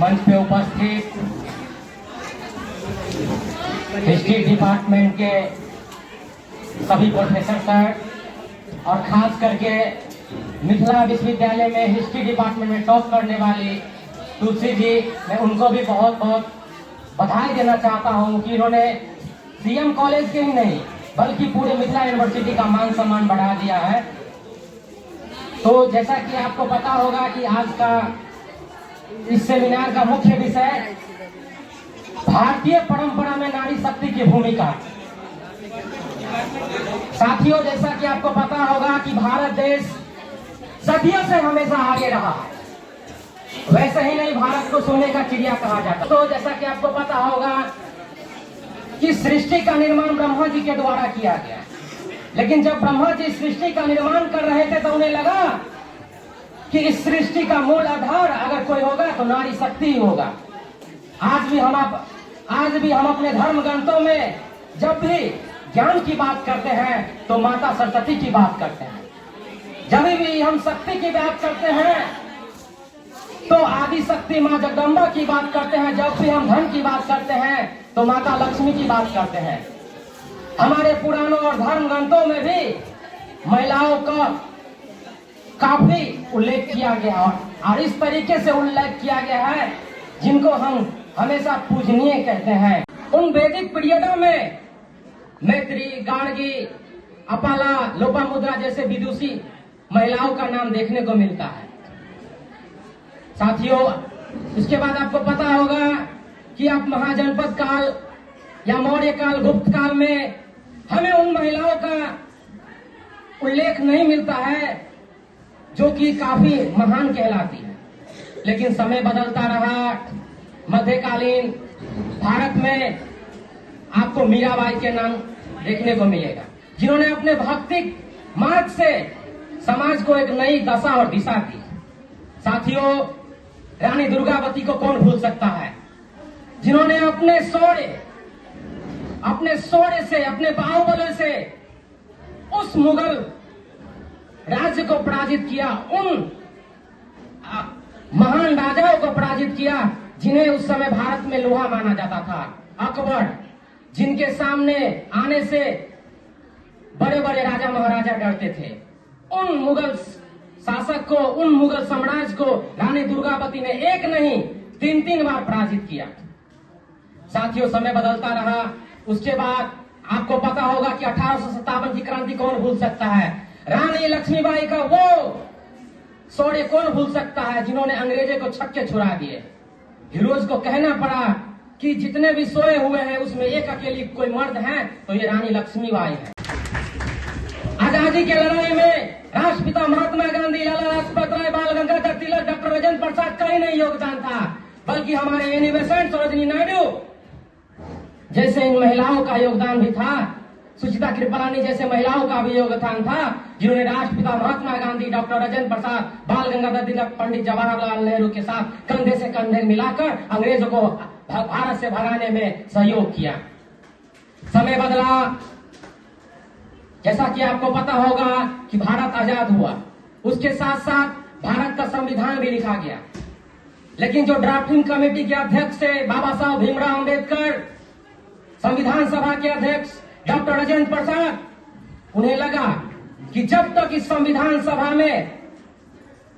मंच पे उपस्थित हिस्ट्री डिपार्टमेंट के सभी प्रोफेसर सर और खास करके मिथिला विश्वविद्यालय में हिस्ट्री डिपार्टमेंट में टॉप करने वाली तुलसी जी, मैं उनको भी बहुत बहुत बधाई देना चाहता हूं कि इन्होंने सीएम कॉलेज के ही नहीं बल्कि पूरे मिथिला यूनिवर्सिटी का मान सम्मान बढ़ा दिया है। तो जैसा कि आपको पता होगा कि आज का इस सेमिनार का मुख्य विषय भारतीय परंपरा में नारी शक्ति की भूमिका। साथियों, जैसा कि आपको पता होगा कि भारत देश सदियों से हमेशा आगे रहा है, वैसे ही नहीं भारत को सोने का चिड़िया कहा जाता। तो जैसा कि आपको पता होगा कि सृष्टि का निर्माण ब्रह्मा जी के द्वारा किया गया, लेकिन जब ब्रह्मा जी सृष्टि का निर्माण कर रहे थे तो उन्हें लगा कि इस सृष्टि का मूल आधार अगर कोई होगा तो नारी शक्ति ही होगा। आज भी हम अपने धर्म ग्रंथों में जब भी ज्ञान की बात करते हैं तो माता सरस्वती की बात करते हैं, जब भी हम शक्ति की बात करते हैं तो आदि शक्ति माँ जगदम्बा की बात करते हैं, जब भी हम धन की बात करते हैं तो माता लक्ष्मी की बात करते हैं। हमारे पुराणों और धर्म ग्रंथों में भी महिलाओं का काफी उल्लेख किया गया और इस तरीके से उल्लेख किया गया है जिनको हम हमेशा पूजनीय कहते हैं। उन वैदिक पीरियडों में मैत्री, गार्गी, अपाला, लोपामुद्रा जैसे विदुषी महिलाओं का नाम देखने को मिलता है। साथियों, इसके बाद आपको पता होगा कि आप महाजनपद काल या मौर्य काल, गुप्त काल में हमें उन महिलाओं का उल्लेख नहीं मिलता है जो कि काफी महान कहलाती है। लेकिन समय बदलता रहा, मध्यकालीन भारत में आपको मीराबाई के नाम देखने को मिलेगा, जिन्होंने अपने भक्तिक मार्ग से समाज को एक नई दशा और दिशा दी। साथियों, रानी दुर्गावती को कौन भूल सकता है, जिन्होंने अपने शौर्य से, अपने बाहुबल से उस मुगल राज्य को पराजित किया, उन महान राजाओं को पराजित किया जिन्हें उस समय भारत में लोहा माना जाता था। अकबर, जिनके सामने आने से बड़े बड़े राजा महाराजा डरते थे, उन मुगल शासक को, उन मुगल साम्राज्य को रानी दुर्गावती ने एक नहीं 3 बार पराजित किया। साथियों, समय बदलता रहा। उसके बाद आपको पता होगा कि 1857 की क्रांति कौन भूल सकता है, रानी लक्ष्मीबाई का वो शौर्य कौन भूल सकता है, जिन्होंने अंग्रेजों को छक्के छुड़ा दिए। हीरोज को कहना पड़ा कि जितने भी सोए हुए हैं उसमें एक अकेली कोई मर्द है तो ये रानी लक्ष्मीबाई है। आजादी की लड़ाई में राष्ट्रपिता महात्मा गांधी, लाला लाजपत राय, बाल गंगाधर तिलक, डॉक्टर राजेंद्र प्रसाद का ही नहीं योगदान था, बल्कि हमारे एनी बेसेंट, सरोजिनी नायडू जैसे इन महिलाओं का योगदान भी था। सुचिता कृपलानी जैसे महिलाओं का भी योगदान था, जिन्होंने राष्ट्रपिता महात्मा गांधी, डॉक्टर राजेंद्र प्रसाद, बाल गंगाधर तिलक, पंडित जवाहरलाल नेहरू के साथ कंधे से कंधे मिलाकर अंग्रेजों को भारत से भगाने में सहयोग किया। समय बदला, जैसा कि आपको पता होगा कि भारत आजाद हुआ, उसके साथ साथ भारत का संविधान भी लिखा गया। लेकिन जो ड्राफ्टिंग कमेटी के अध्यक्ष थे बाबा साहब भीमराव अंबेडकर, संविधान सभा के अध्यक्ष डॉक्टर राजेंद्र प्रसाद, उन्हें लगा कि जब तक इस संविधान सभा में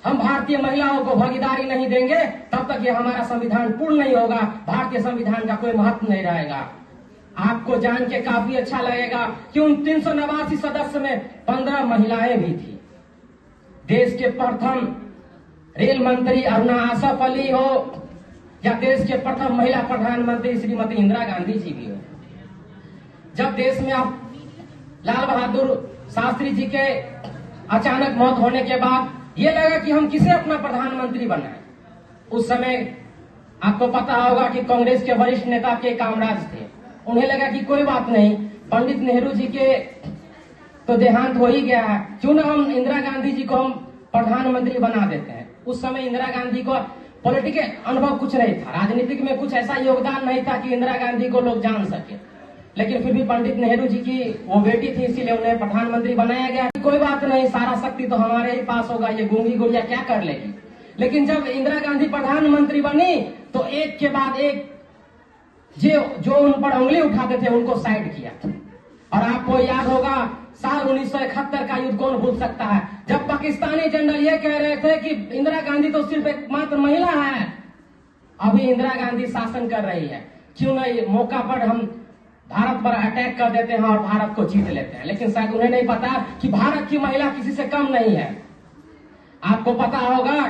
हम भारतीय महिलाओं को भागीदारी नहीं देंगे तब तक ये हमारा संविधान पूर्ण नहीं होगा, भारतीय संविधान का कोई महत्व नहीं रहेगा। आपको जान के काफी अच्छा लगेगा कि उन 389 सदस्य में 15 महिलाएं भी थी। देश के प्रथम रेल मंत्री अरुणा आसफ अली हो या देश के प्रथम महिला प्रधानमंत्री श्रीमती इंदिरा गांधी जी भी हो। जब देश में आप लाल बहादुर शास्त्री जी के अचानक मौत होने के बाद ये लगा कि हम किसे अपना प्रधानमंत्री बनाएं। उस समय आपको पता होगा कि कांग्रेस के वरिष्ठ नेता के कामराज थे, उन्हें लगा कि कोई बात नहीं, पंडित नेहरू जी के तो देहांत हो ही गया है, क्यों ना हम इंदिरा गांधी जी को हम प्रधानमंत्री बना देते हैं। उस समय इंदिरा गांधी को पॉलिटिकल अनुभव कुछ नहीं था, राजनीतिक में कुछ ऐसा योगदान नहीं था कि इंदिरा गांधी को लोग जान सके, लेकिन फिर भी पंडित नेहरू जी की वो बेटी थी, इसीलिए उन्हें प्रधानमंत्री बनाया गया। कोई बात नहीं, सारा शक्ति तो हमारे ही पास होगा, ये गूंगी गुड़िया क्या कर लेगी। लेकिन जब इंदिरा गांधी प्रधानमंत्री बनी तो एक के बाद एक जो उन पर उंगली उठाते थे उनको साइड किया। और आपको याद होगा साल 1971 का युद्ध कौन भूल सकता है, जब पाकिस्तानी जनरल ये कह रहे थे कि इंदिरा गांधी तो सिर्फ एकमात्र महिला है, अभी इंदिरा गांधी शासन कर रही है, क्यों नहीं मौका पर हम भारत पर अटैक कर देते हैं और भारत को जीत लेते हैं। लेकिन शायद उन्हें नहीं पता कि भारत की महिला किसी से कम नहीं है। आपको पता होगा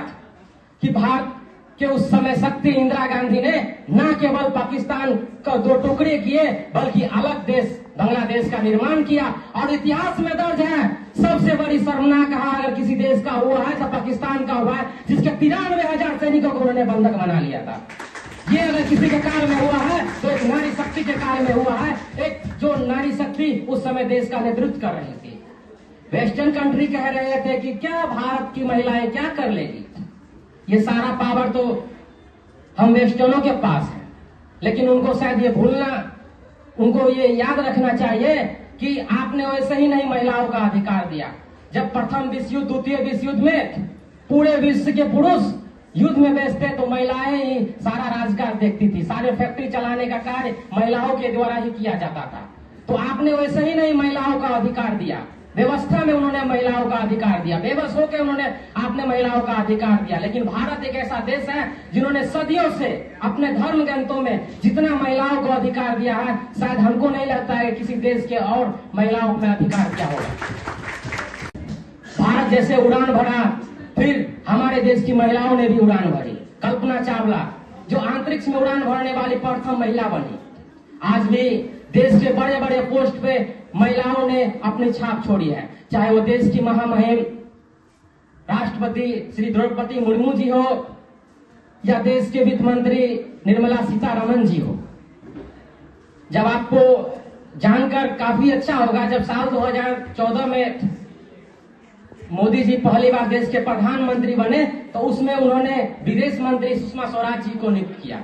कि भारत के उस समय शक्ति इंदिरा गांधी ने न केवल पाकिस्तान को 2 टुकड़े किए बल्कि अलग देश बांग्लादेश का निर्माण किया। और इतिहास में दर्ज है सबसे बड़ी शर्मनाक अगर किसी देश का हुआ है तो पाकिस्तान का हुआ है, जिसके 93,000 सैनिकों को उन्होंने बंधक बना लिया था। ये अगर किसी के काल में हुआ है तो एक नारी शक्ति के काल में हुआ है, एक जो नारी शक्ति उस समय देश का नेतृत्व कर रही थी। वेस्टर्न कंट्री कह रहे थे कि क्या भारत की महिलाएं क्या कर लेगी, ये सारा पावर तो हम वेस्टर्नों के पास है। लेकिन उनको शायद ये भूलना, उनको ये याद रखना चाहिए कि आपने वैसे ही नहीं महिलाओं का अधिकार दिया। जब प्रथम विश्व युद्ध, द्वितीय विश्व युद्ध में पूरे विश्व के पुरुष युद्ध में व्यस्त थे तो महिलाएं ही सारा राजकाज देखती थी, सारे फैक्ट्री चलाने का कार्य महिलाओं के द्वारा ही किया जाता था। तो आपने वैसे ही नहीं महिलाओं का अधिकार दिया, व्यवस्था में उन्होंने महिलाओं का अधिकार दिया, बेबस होकर उन्होंने आपने महिलाओं का अधिकार दिया। लेकिन भारत एक ऐसा देश है जिन्होंने सदियों से अपने धर्म ग्रंथों में जितना महिलाओं को अधिकार दिया है, शायद हमको नहीं लगता है किसी देश के और महिलाओं में अधिकार क्या होगा। भारत जैसे उड़ान भरा, फिर हमारे देश की महिलाओं ने भी उड़ान भरी। कल्पना चावला जो अंतरिक्ष में उड़ान भरने वाली प्रथम महिला बनी, आज भी देश के बड़े बड़े पोस्ट पे महिलाओं ने अपनी छाप छोड़ी है, चाहे वो देश की महामहिम राष्ट्रपति श्री द्रौपदी मुर्मू जी हो या देश के वित्त मंत्री निर्मला सीतारमण जी हो। जब आपको जानकर काफी अच्छा होगा, जब साल 2014 में मोदी जी पहली बार देश के प्रधानमंत्री बने तो उसमें उन्होंने विदेश मंत्री सुषमा स्वराज जी को नियुक्त किया।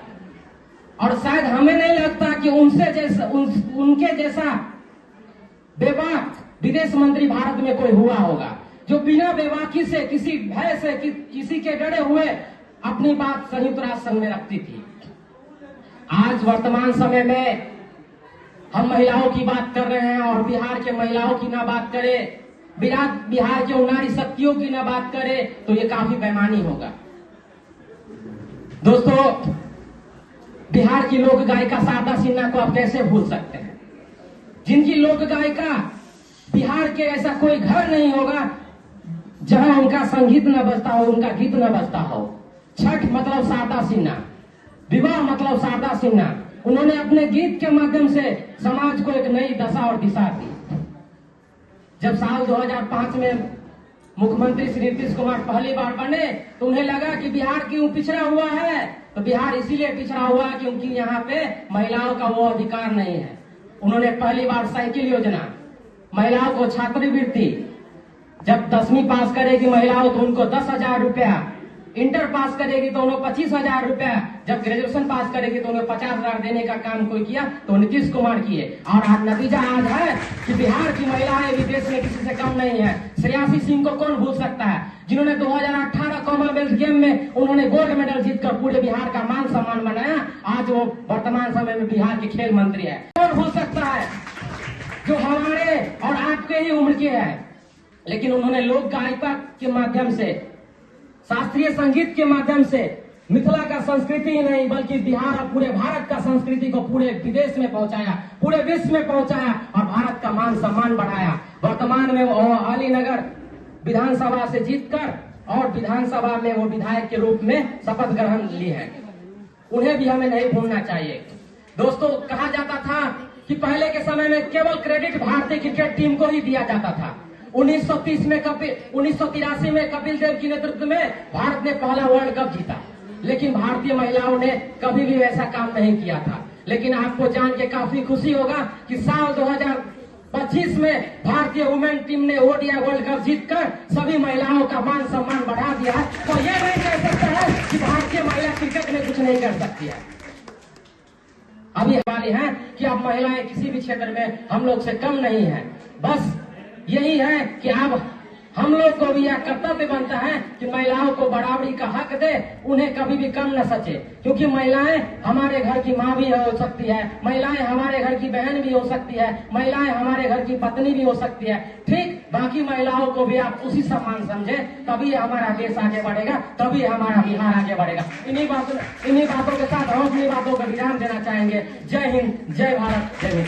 और शायद हमें नहीं लगता कि उनके जैसा बेबाक विदेश मंत्री भारत में कोई हुआ होगा, जो बिना बेबाकी से, किसी भय से, किसी के डरे हुए अपनी बात संयुक्त राष्ट्र संघ में रखती थी। आज वर्तमान समय में हम महिलाओं की बात कर रहे हैं और बिहार के महिलाओं की ना बात करें, बिहार के नारी शक्तियों की ना बात करें तो ये काफी बेईमानी होगा। दोस्तों, बिहार की लोक गायिका शारदा सिन्हा को आप कैसे भूल सकते हैं, जिनकी लोक गायिका बिहार के ऐसा कोई घर नहीं होगा जहां उनका संगीत न बजता हो, उनका गीत न बजता हो। छठ मतलब शारदा सिन्हा, विवाह मतलब शारदा सिन्हा। उन्होंने अपने गीत के माध्यम से समाज को एक नई दशा और दिशा दी। जब साल 2005 में मुख्यमंत्री श्री नीतीश कुमार पहली बार बने तो उन्हें लगा कि बिहार क्यों पिछड़ा हुआ है, तो बिहार इसीलिए पिछड़ा हुआ क्योंकि यहाँ पे महिलाओं का वो अधिकार नहीं है। उन्होंने पहली बार साइकिल योजना, महिलाओं को छात्रवृत्ति, जब 10वीं पास करेगी महिलाओं तो उनको 10,000 रुपया, इंटर पास करेगी तो उन्हें 25,000 रुपया, जब ग्रेजुएशन पास करेगी तो उन्हें 50,000 देने का काम कोई किया तो नीतीश कुमार किए। और आज नतीजा आज है कि बिहार की महिलाएं भी देश में किसी से कम नहीं है। श्रेयासी सिंह को कौन भूल सकता है, जिन्होंने 2018 कॉमनवेल्थ गेम में उन्होंने गोल्ड मेडल जीतकर पूरे बिहार का मान सम्मान बनाया। आज वो वर्तमान समय में बिहार के खेल मंत्री है। कौन भूल सकता है, जो हमारे और आपके ही उम्र के है, लेकिन उन्होंने लोक गायिका के माध्यम से, शास्त्रीय संगीत के माध्यम से मिथिला का संस्कृति ही नहीं बल्कि बिहार और पूरे भारत का संस्कृति को पूरे विदेश में पहुंचाया, पूरे विश्व में पहुंचाया और भारत का मान सम्मान बढ़ाया। वर्तमान में वो अलीनगर विधानसभा से जीतकर और विधानसभा में वो विधायक के रूप में शपथ ग्रहण ली है। उन्हें भी हमें नहीं भूलना चाहिए। दोस्तों, कहा जाता था कि पहले के समय में केवल क्रेडिट भारतीय क्रिकेट टीम को ही दिया जाता था। 1983 में कपिल देव के नेतृत्व में भारत ने पहला वर्ल्ड कप जीता, लेकिन भारतीय महिलाओं ने कभी भी ऐसा काम नहीं किया था। लेकिन आपको जान के काफी खुशी होगा कि साल 2025 में भारतीय वुमेन टीम ने ओडीआई वर्ल्ड कप जीतकर सभी महिलाओं का मान सम्मान बढ़ा दिया है। तो यह नहीं कह सकता है कि भारतीय महिला क्रिकेट में कुछ नहीं कर सकती है। अभी वाली है कि अब महिलाएं किसी भी क्षेत्र में हम लोग से कम नहीं है। बस यही है कि अब हम लोग को भी यह कर्तव्य बनता है कि महिलाओं को बराबरी का हक दे, उन्हें कभी भी कम न सचे, क्योंकि महिलाएं हमारे घर की माँ भी हो सकती है, महिलाएं हमारे घर की बहन भी हो सकती है, महिलाएं हमारे घर की पत्नी भी हो सकती है। ठीक बाकी महिलाओं को भी आप उसी समान समझे, तभी हमारा देश आगे बढ़ेगा, तभी हमारा बिहार आगे बढ़ेगा। इन्हीं बातों के साथ हम अपनी बातों को विराम देना चाहेंगे। जय हिंद, जय भारत, जय हिंद।